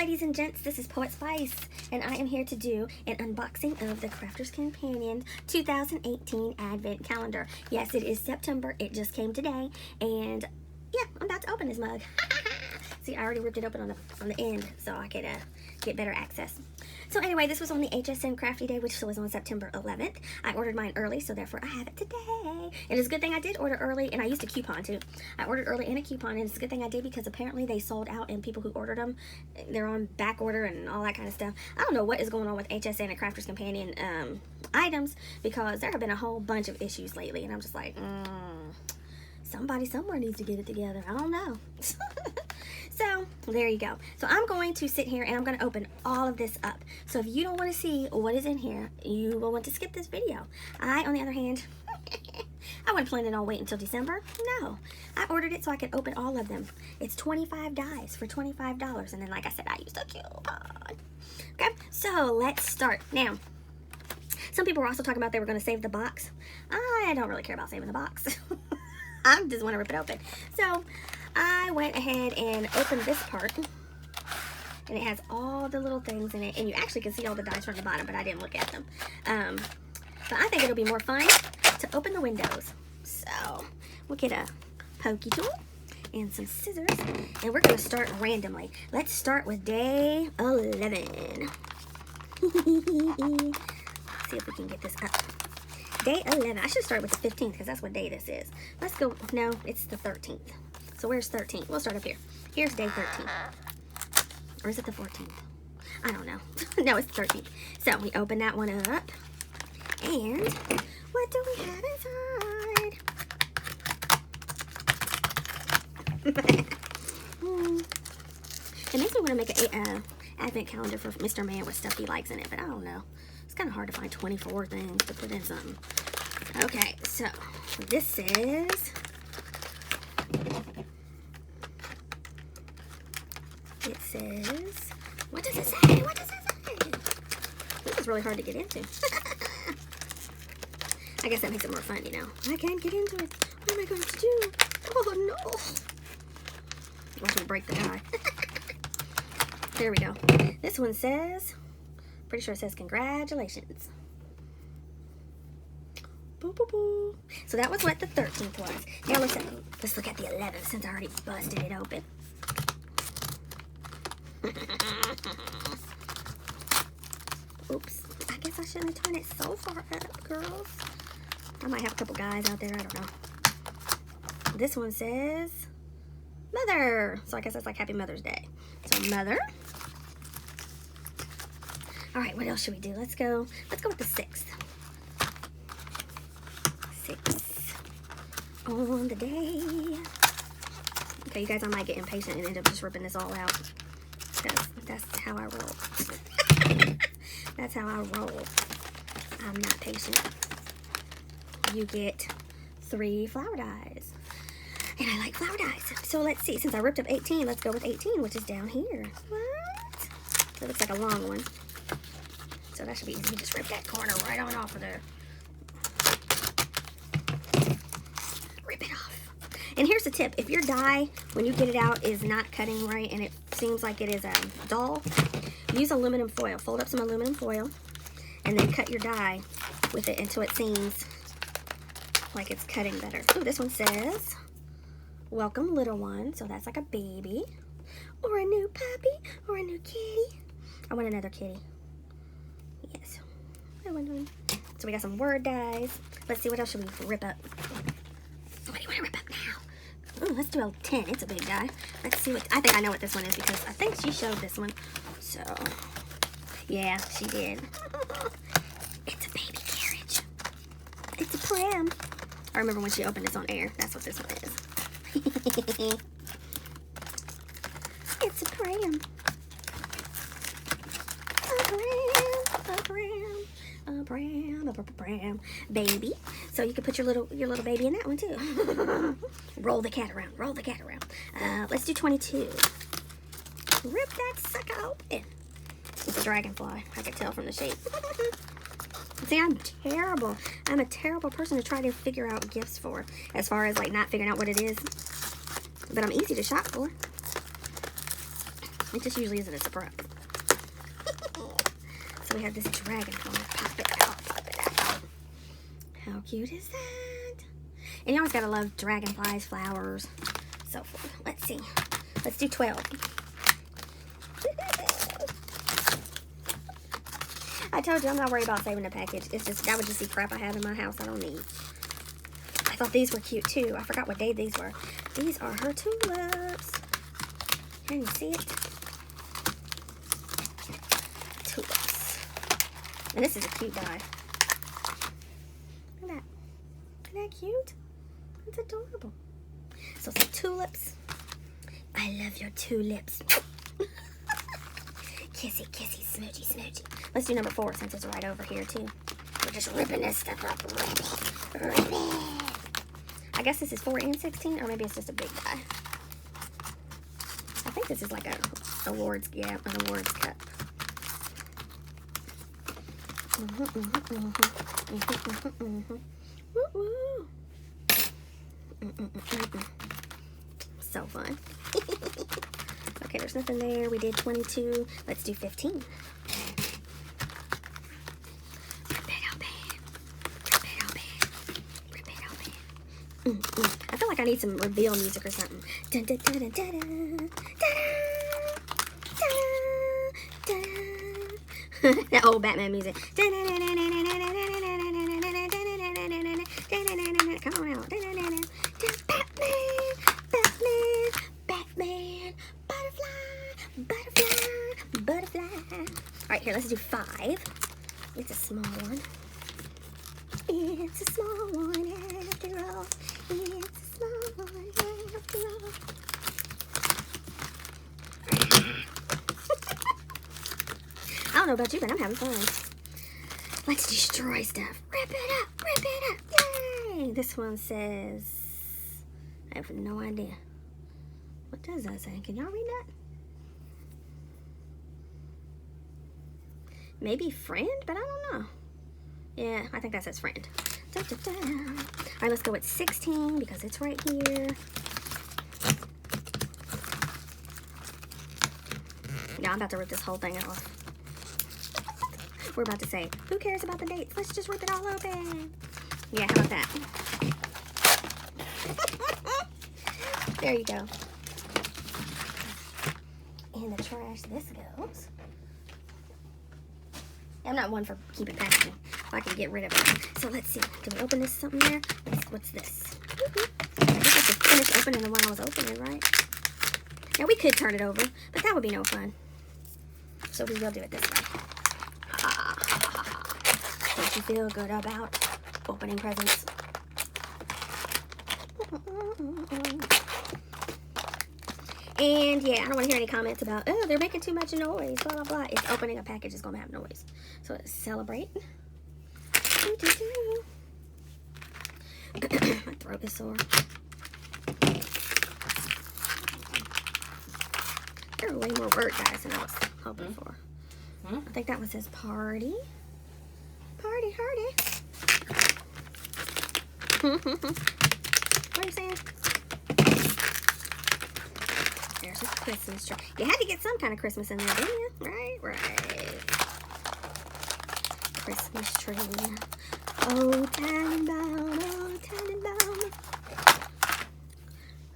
ladies and gents, this is Poet Spice, and I am here to do an unboxing of the Crafter's Companion 2018 Advent Calendar. Yes, it is September. It just came today, and yeah, I'm about to open this mug. See, I already ripped it open on the end, so I could get better access. So anyway, this was on the HSN Crafty Day, which was on September 11th. I ordered mine early, so therefore I have it today. And it's a good thing I did order early, and I used a coupon too. I ordered early and a coupon, and it's a good thing I did because apparently they sold out, and people who ordered them, they're on back order and all that kind of stuff. I don't know what is going on with HSN and Crafter's Companion items, because there have been a whole bunch of issues lately, and I'm just like, somebody somewhere needs to get it together. I don't know. So there you go. So I'm going to sit here and I'm going to open all of this up. So if you don't want to see what is in here, you will want to skip this video. I, on the other hand, I wasn't planning on waiting until December. No, I ordered it so I could open all of them. It's 25 dies for $25. And then, like I said, I used a coupon. Okay, so let's start. Now, some people were also talking about they were going to save the box. I don't really care about saving the box. I just want to rip it open. So I went ahead and opened this part, and it has all the little things in it, and you actually can see all the dice from the bottom, but I didn't look at them. But I think it'll be more fun to open the windows. So we'll get a pokey tool and some scissors, and we're going to start randomly. Let's start with day 11. See if we can get this up. Day 11. I should start with the 15th because that's what day this is. Let's go. No, it's the 13th. So where's 13th? We'll start up here. Here's day 13. Or is it the 14th? I don't know. No, it's the 13th. So we open that one up. And what do we have inside? It makes me want to make an advent calendar for Mr. Man with stuff he likes in it, but I don't know. It's kind of hard to find 24 things to put in something. Okay, so this says... It says, what does it say? What does it say? This is really hard to get into. I guess that makes it more fun, you know. I can't get into it. What am I going to do? Oh, no. Watch me break the die. There we go. This one says, pretty sure it says congratulations. Boo, boo, boo. So that was what the 13th was. Now let's look at the 11th since I already busted it open. Oops. I guess I shouldn't have turned it so far up, girls. I might have a couple guys out there. I don't know. This one says Mother. So I guess that's like Happy Mother's Day. So Mother. All right, what else should we do? Let's go with the 6th. 6 on the day. Okay, you guys, I might get impatient and end up just ripping this all out. That's how I roll. That's how I roll. I'm not patient. You get 3 flower dies. And I like flower dies. So let's see. Since I ripped up 18, let's go with 18, which is down here. What? That looks like a long one. So that should be easy. Just rip that corner right on off of there. Rip it off. And here's the tip. If your die, when you get it out, is not cutting right and it seems like it is dull, use aluminum foil. Fold up some aluminum foil and then cut your die with it until it seems like it's cutting better. Ooh, this one says, welcome little one. So that's like a baby or a new puppy or a new kitty. I want another kitty. Yes. I want one. So we got some word dies. Let's see, what else should we rip up? What do you want to rip up now? Ooh, let's do a 10. It's a big die. Let's see what... I think I know what this one is because I think she showed this one. So, yeah, she did. It's a baby carriage. It's a pram. I remember when she opened this on air. That's what this one is. It's a pram. A pram. Baby. So you can put your little baby in that one too. Roll the cat around. Roll the cat around. Let's do 22. Rip that sucker open. It's a dragonfly. I could tell from the shape. See, I'm terrible. I'm a terrible person to try to figure out gifts for, as far as like not figuring out what it is. But I'm easy to shop for. It just usually isn't a surprise. So we have this dragonfly. Pop it out, pop it out. How cute is that? And you always gotta love dragonflies, flowers, so forth. Let's see. Let's do 12. I told you I'm not worried about saving the package. It's just, that would just be crap I have in my house I don't need. I thought these were cute too. I forgot what day these were. These are her tulips. Can you see it? Tulips. And this is a cute die. Look at that. Isn't that cute? It's adorable. So some tulips. I love your tulips. Kissy, kissy, smoochy, smoochy. Let's do number 4 since it's right over here too. We're just ripping this stuff up. Rip it. I guess this is 4 and 16, or maybe it's just a big die. I think this is like a awards, yeah, an awards cup. So fun. Okay, there's nothing there. We did 22. Let's do 15. Rip it open. Rip it open. Rip it open. I feel like I need some reveal music or something. Dun, dun, dun, dun, dun, dun, dun, dun. That old Batman music. Come on out. Batman, Batman, Batman, butterfly, butterfly, butterfly. All right, here, let's do 5. It's a small one. It's a small one after all. It's a small one after all. I don't know about you, but I'm having fun. Let's destroy stuff. Rip it up, rip it up. Yay! This one says, I have no idea. What does that say? Can y'all read that? Maybe friend, but I don't know. Yeah, I think that says friend. Da, da, da. All right, let's go with 16 because it's right here. Yeah, I'm about to rip this whole thing off. We're about to say, who cares about the dates? Let's just rip it all open. Yeah, how about that? There you go. In the trash this goes. I'm not one for keeping packaging. I can get rid of it. So let's see. Can we open this something there? What's this? I guess I should finish opening the one I was opening, right? Now we could turn it over, but that would be no fun. So we will do it this way. Don't you feel good about opening presents? And yeah, I don't want to hear any comments about, oh, they're making too much noise, blah, blah, blah. It's opening a package is going to have noise. So let's celebrate. My throat is sore. There are way more word guys than I was hoping for. I think that one says party. Party, hardy. What are you saying? There's a Christmas tree. You had to get some kind of Christmas in there, didn't you? Right, right. Christmas tree. Oh, Tannenbaum, oh, Tannenbaum.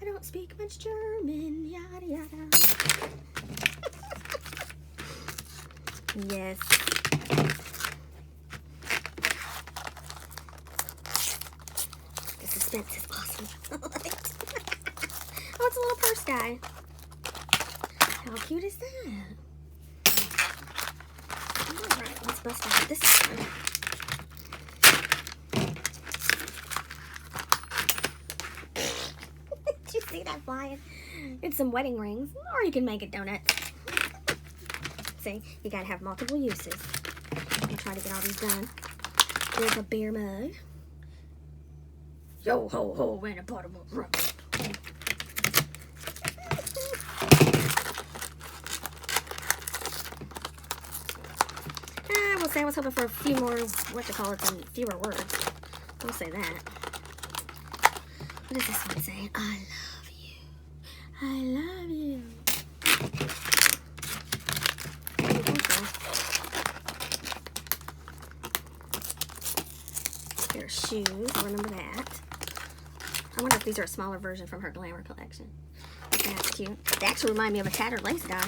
I don't speak much German, yada, yada. Yes. The suspense is awesome. Oh, it's a little purse guy. How cute is that? Alright, let's bust out this one. Did you see that flying? It's some wedding rings, or you can make it donuts. See, you gotta have multiple uses. I'm trying to get all these done. There's a beer mug. Yo ho ho, and a bottle of rum. I will say I was hoping for a few more, and fewer words. I'll say that. What does this one say? I love you. I love you. pair of shoes. I remember that. I wonder if these are a smaller version from her Glamour collection. That's cute. They actually remind me of a tattered lace die.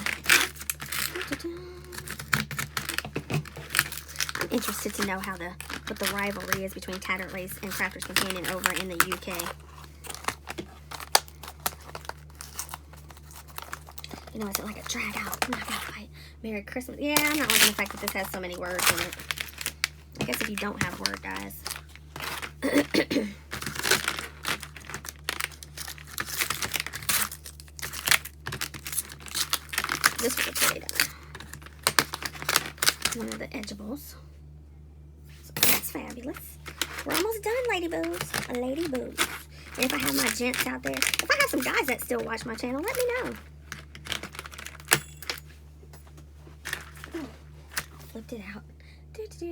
I'm interested to know what the rivalry is between Tattered Lace and Crafter's Companion over in the UK. You know, is it like a drag out, knock out fight? Merry Christmas. Yeah, I'm not liking the fact that this has so many words in it. I guess if you don't have a word, guys. This was a pretty die. One of the edgeables. So that's fabulous. We're almost done, lady boos. Lady boos. And if I have my gents out there, if I have some guys that still watch my channel, let me know. Flipped it out.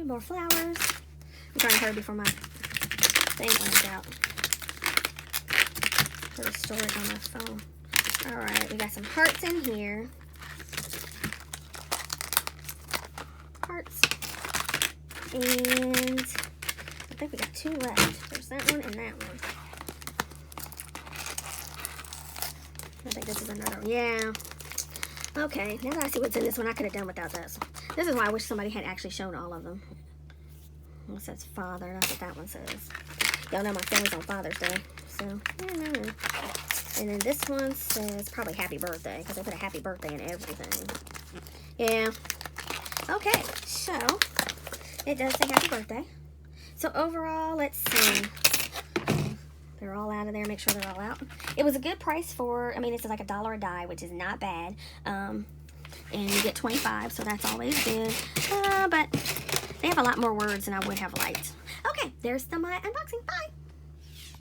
More flowers. I'm trying to hurry before my thing runs out. For the storage on my phone. Alright, we got some hearts in here. Hearts. And I think we got 2 left. There's that one and that one. I think this is another one. Yeah. Okay, now that I see what's in this one, I could have done without this. This is why I wish somebody had actually shown all of them. It says Father. That's what that one says. Y'all know my family's on Father's Day. So, and then this one says probably Happy Birthday, because they put a Happy Birthday in everything. Yeah. Okay, so it does say Happy Birthday. So overall, let's see. They're all out of there. Make sure they're all out. It was a good price for, I mean, it's like $1 a die, which is not bad. And you get 25, so that's always good. But they have a lot more words than I would have liked. Okay, there's my unboxing. Bye.